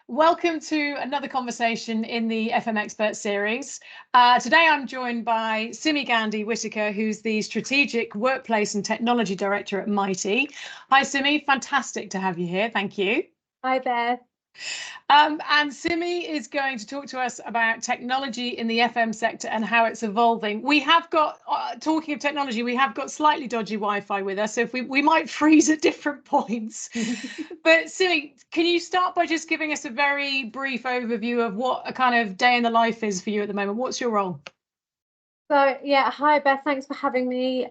Welcome to another conversation in the FM Expert series. Today I'm joined by Simi Gandhi-Whitaker, who's the Strategic Workplace and Technology Director at Mitie. Hi Simi, fantastic to have you here, thank you. Hi Beth. And Simi is going to talk to us about technology in the FM sector and how it's evolving. We have got, talking of technology, we have got slightly dodgy Wi-Fi with us, so if we might freeze at different points. But Simi, can you start by just giving us a very brief overview of what a kind of day in the life is for you at the moment? What's your role? So yeah, hi Beth, thanks for having me.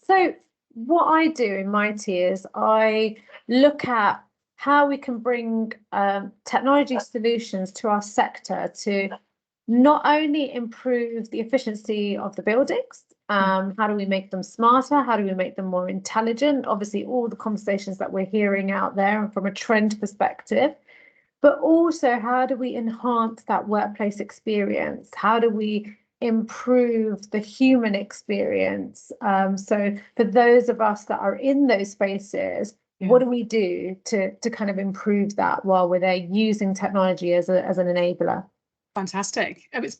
So what I do in Mitie is I look at how we can bring technology solutions to our sector to not only improve the efficiency of the buildings, how do we make them smarter, how do we make them more intelligent, obviously all the conversations that we're hearing out there and from a trend perspective, but also how do we enhance that workplace experience, how do we improve the human experience. So for those of us that are in those spaces, what do we do to kind of improve that while we're there using technology as an enabler? Fantastic. It's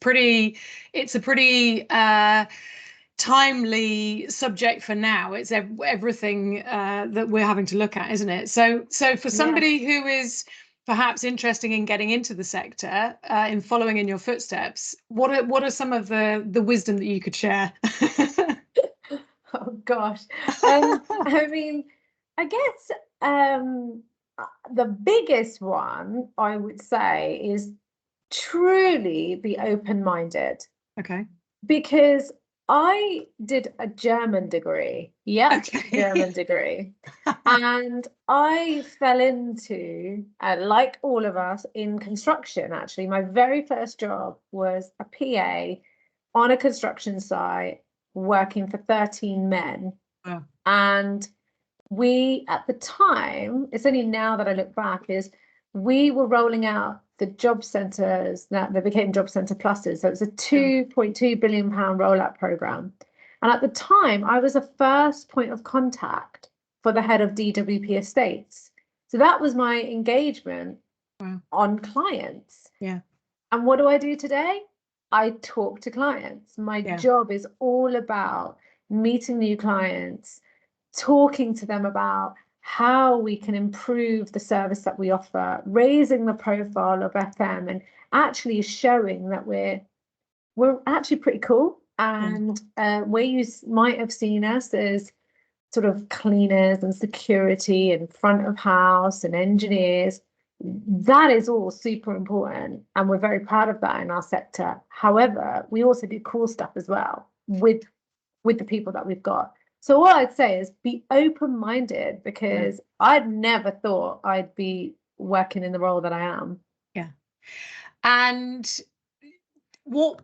a pretty timely subject for now. It's everything that we're having to look at, isn't it? So for somebody who is perhaps interested in getting into the sector, in following in your footsteps, what are some of the wisdom that you could share? Oh gosh. I mean, I guess the biggest one I would say is truly be open-minded. Okay. Because I did a German degree. Yeah, okay. German degree. And I fell into, like all of us, in construction, actually. My very first job was a PA on a construction site working for 13 men. Wow. And we, at the time, it's only now that I look back, is we were rolling out the job centres, that they became job centre pluses. So it's a £2.2 billion rollout programme. And at the time, I was a first point of contact for the head of DWP Estates. So that was my engagement on clients. Yeah. And what do I do today? I talk to clients. My job is all about meeting new clients, talking to them about how we can improve the service that we offer, raising the profile of FM and actually showing that we're actually pretty cool. And where you might have seen us as sort of cleaners and security and front of house and engineers, that is all super important. And we're very proud of that in our sector. However, we also do cool stuff as well with the people that we've got. So what I'd say is be open-minded, because I'd never thought I'd be working in the role that I am. Yeah. And what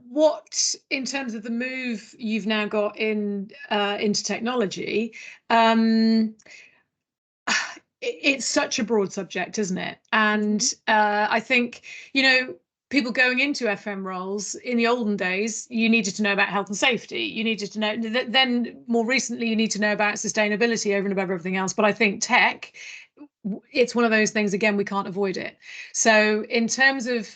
in terms of the move you've now got in into technology, it's such a broad subject, isn't it? And I think, people going into FM roles in the olden days, you needed to know about health and safety. You needed to know, then more recently, you need to know about sustainability over and above everything else. But I think tech, it's one of those things, again, we can't avoid it. So in terms of,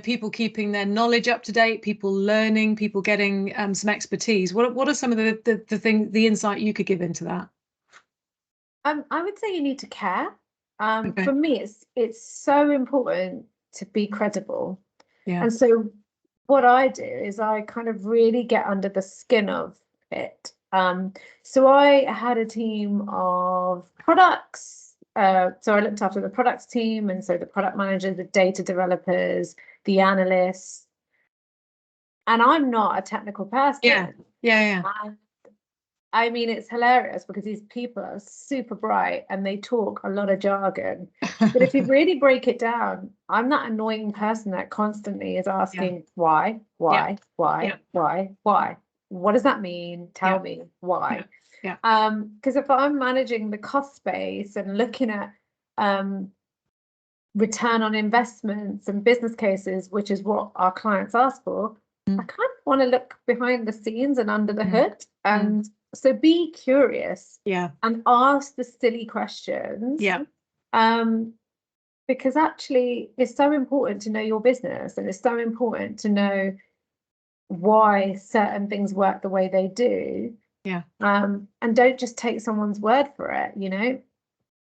people keeping their knowledge up to date, people learning, people getting some expertise, what are some of the insight you could give into that? I would say you need to care. For me, it's so important to be credible. Yeah. And so what I do is I kind of really get under the skin of it. So I had a team of products. So I looked after the products team, and so the product managers, the data developers, the analysts. And I'm not a technical person. Yeah. I mean, it's hilarious because these people are super bright and they talk a lot of jargon. But if you really break it down, I'm that annoying person that constantly is asking why? What does that mean? Tell me why. Because if I'm managing the cost base and looking at return on investments and business cases, which is what our clients ask for, I kind of want to look behind the scenes and under the hood. And so be curious and ask the silly questions. because actually it's so important to know your business, and it's so important to know why certain things work the way they do. Yeah. And don't just take someone's word for it, you know.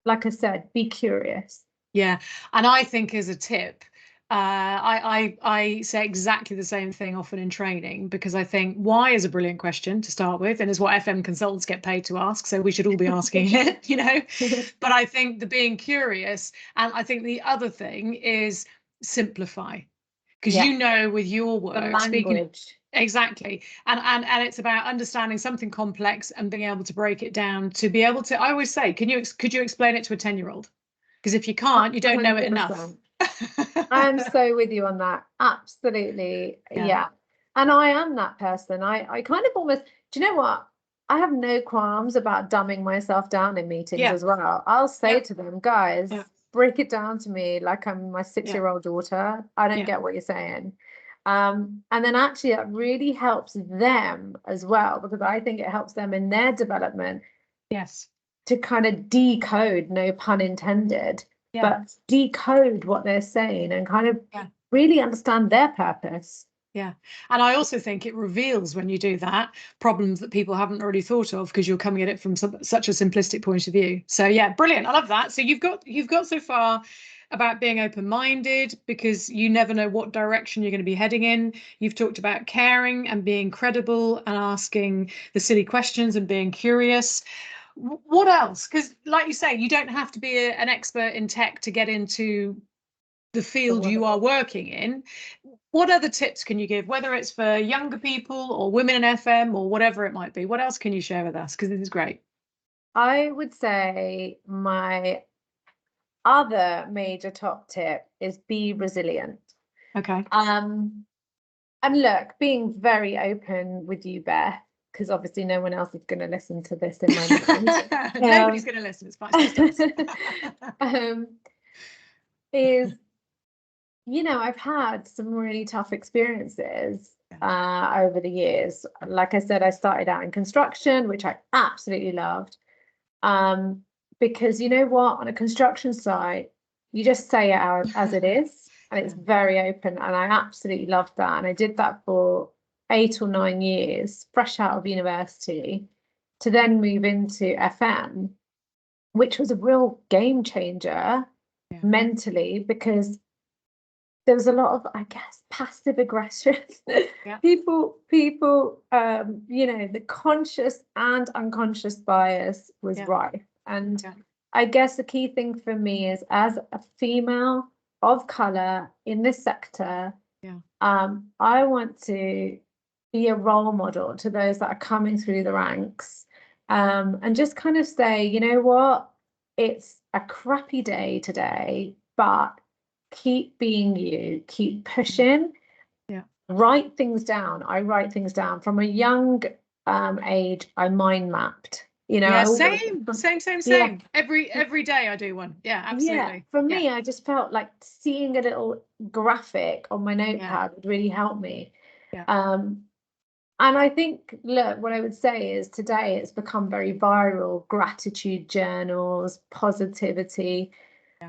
Like I said, be curious. Yeah. And I think as a tip, I say exactly the same thing often in training, because I think why is a brilliant question to start with, and is what FM consultants get paid to ask. So we should all be asking it, you know. But I think the being curious, and I think the other thing is simplify, because Yeah. you know, with your The work, speaking language. exactly, and it's about understanding something complex and being able to break it down to be able to. I always say, could you explain it to a 10-year-old? Because if you can't, you don't know it enough. 100%. I'm so with you on that. Absolutely. Yeah. Yeah. And I am that person. I kind of almost, do you know what? I have no qualms about dumbing myself down in meetings Yeah. as well. I'll say Yeah. to them, guys, Yeah. break it down to me like I'm my 6-year-old daughter. I don't Yeah. get what you're saying. And then actually that really helps them as well, because I think it helps them in their development. Yes. To kind of decode, no pun intended, Yeah. but decode what they're saying and kind of Yeah. really understand their purpose. Yeah. And I also think it reveals, when you do that, problems that people haven't already thought of, because you're coming at it from such a simplistic point of view. So yeah, brilliant. I love that. So you've got so far about being open-minded, because you never know what direction you're going to be heading in. You've talked about caring and being credible and asking the silly questions and being curious. What else? Because like you say, you don't have to be an expert in tech to get into the field you are working in. What other tips can you give, whether it's for younger people or women in FM or whatever it might be? What else can you share with us? Because this is great. I would say my other major top tip is be resilient. Okay. And look, being very open with you, Beth, because obviously no one else is going to listen to this in my mind. Nobody's going to listen. It's fine. Is, you know, I've had some really tough experiences over the years. Like I said, I started out in construction, which I absolutely loved. Because you know what, on a construction site, you just say it as it is, and it's very open. And I absolutely loved that. And I did that for 8 or 9 years, fresh out of university, to then move into FM, which was a real game changer mentally, because there was a lot of, I guess, passive aggression. People, you know, the conscious and unconscious bias was rife. And I guess the key thing for me is, as a female of color in this sector, I want to be a role model to those that are coming through the ranks, and just kind of say, you know what, it's a crappy day today, but keep being you, keep pushing. Write things down. I write things down from a young age. I mind mapped, you know. Same. Every day I do one. Yeah, absolutely. For me, I just felt like seeing a little graphic on my notepad would really help me. And I think, look, what I would say is, today it's become very viral: gratitude journals, positivity.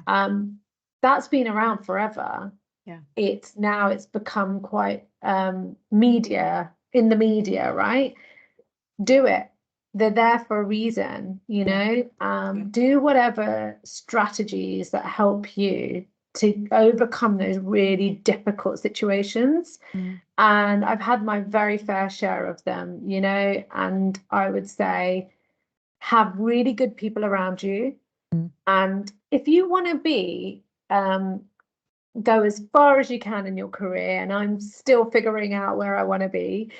That's been around forever. It's become quite media, in the media, right? Do it. They're there for a reason, you know. Do whatever strategies that help you to overcome those really difficult situations. And I've had my very fair share of them, you know. And I would say, have really good people around you. And if you want to be go as far as you can in your career, and I'm still figuring out where I want to be,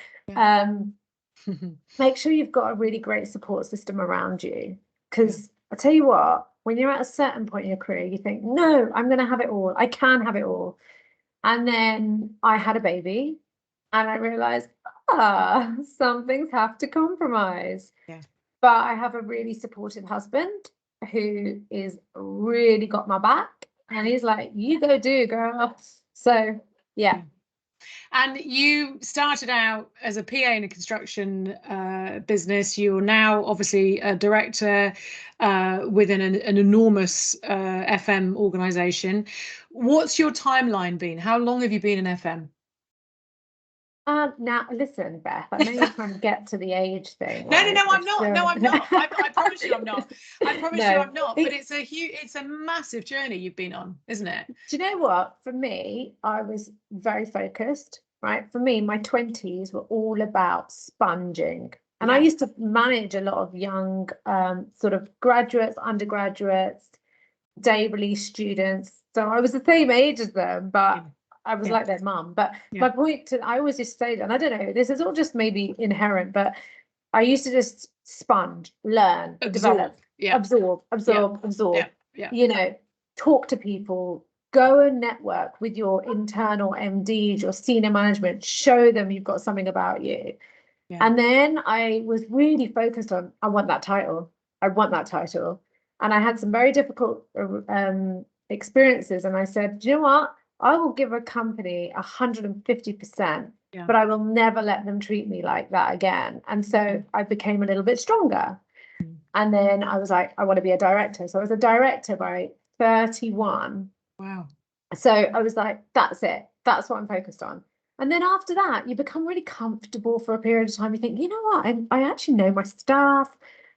make sure you've got a really great support system around you. Because I tell you what, when you're at a certain point in your career, you think, no, I'm going to have it all, I can have it all. And then I had a baby, and I realized, some things have to compromise. But I have a really supportive husband who is really got my back, and he's like, you go do, girl. So yeah. And you started out as a PA in a construction business. You're now obviously a director within an enormous FM organisation. What's your timeline been? How long have you been in FM? Now listen, Beth, I know you're trying to get to the age thing. No, right? no, I'm not. No, I'm not. I promise you I'm not. I promise you I'm not. But it's a massive journey you've been on, isn't it? Do you know what? For me, I was very focused, right? For me, my 20s were all about sponging. And I used to manage a lot of young sort of graduates, undergraduates, day release students. So I was the same age as them, but I was like their mum. But my point, I always just say, and I don't know, this is all just maybe inherent, but I used to just sponge, learn, develop, absorb, you know, talk to people, go and network with your internal MDs, your senior management, show them you've got something about you. And then I was really focused on, I want that title. I want that title. And I had some very difficult experiences. And I said, do you know what? I will give a company 150%, but I will never let them treat me like that again. And so I became a little bit stronger. And then I was like, I want to be a director. So I was a director by 31. Wow. So I was like, that's it. That's what I'm focused on. And then after that, you become really comfortable for a period of time. You think, you know what? I actually know my staff.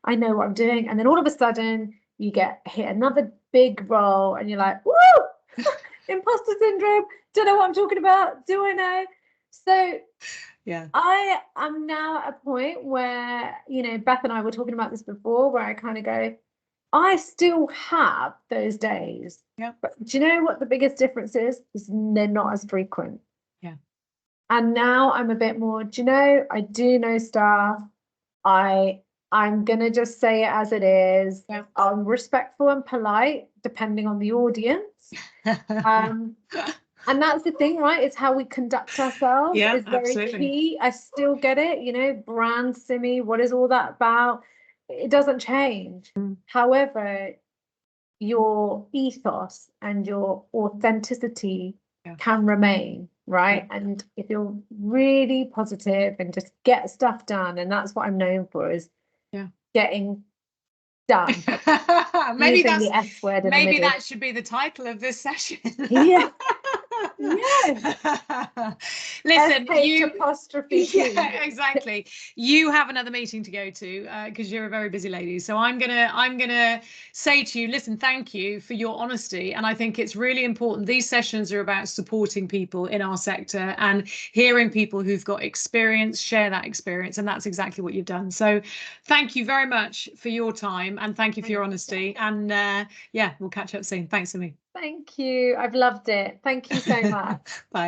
I know what I'm doing. And then all of a sudden, you get hit another big role and you're like, woo! Imposter syndrome, don't know what I'm talking about, do I know? So I am now at a point where, you know, Beth and I were talking about this before, where I kind of go, I still have those days. But do you know what the biggest difference is? They're not as frequent. And now I'm a bit more, do you know, I do know staff. I'm gonna just say it as it is. I'm respectful and polite, depending on the audience. And that's the thing, right? It's how we conduct ourselves. It's very key. I still get it, you know, brand Simi, what is all that about? It doesn't change. However, your ethos and your authenticity can remain, right? And if you're really positive and just get stuff done, and that's what I'm known for, is getting done. Maybe that's the S word in maybe the middle. that should be the title of this session. Listen, exactly. You have another meeting to go to because you're a very busy lady. So I'm gonna say to you, listen, thank you for your honesty. And I think it's really important. These sessions are about supporting people in our sector and hearing people who've got experience share that experience. And that's exactly what you've done. So thank you very much for your time and thank you for your honesty. And we'll catch up soon. Thanks, Simi. Thank you. I've loved it. Thank you so much. Bye.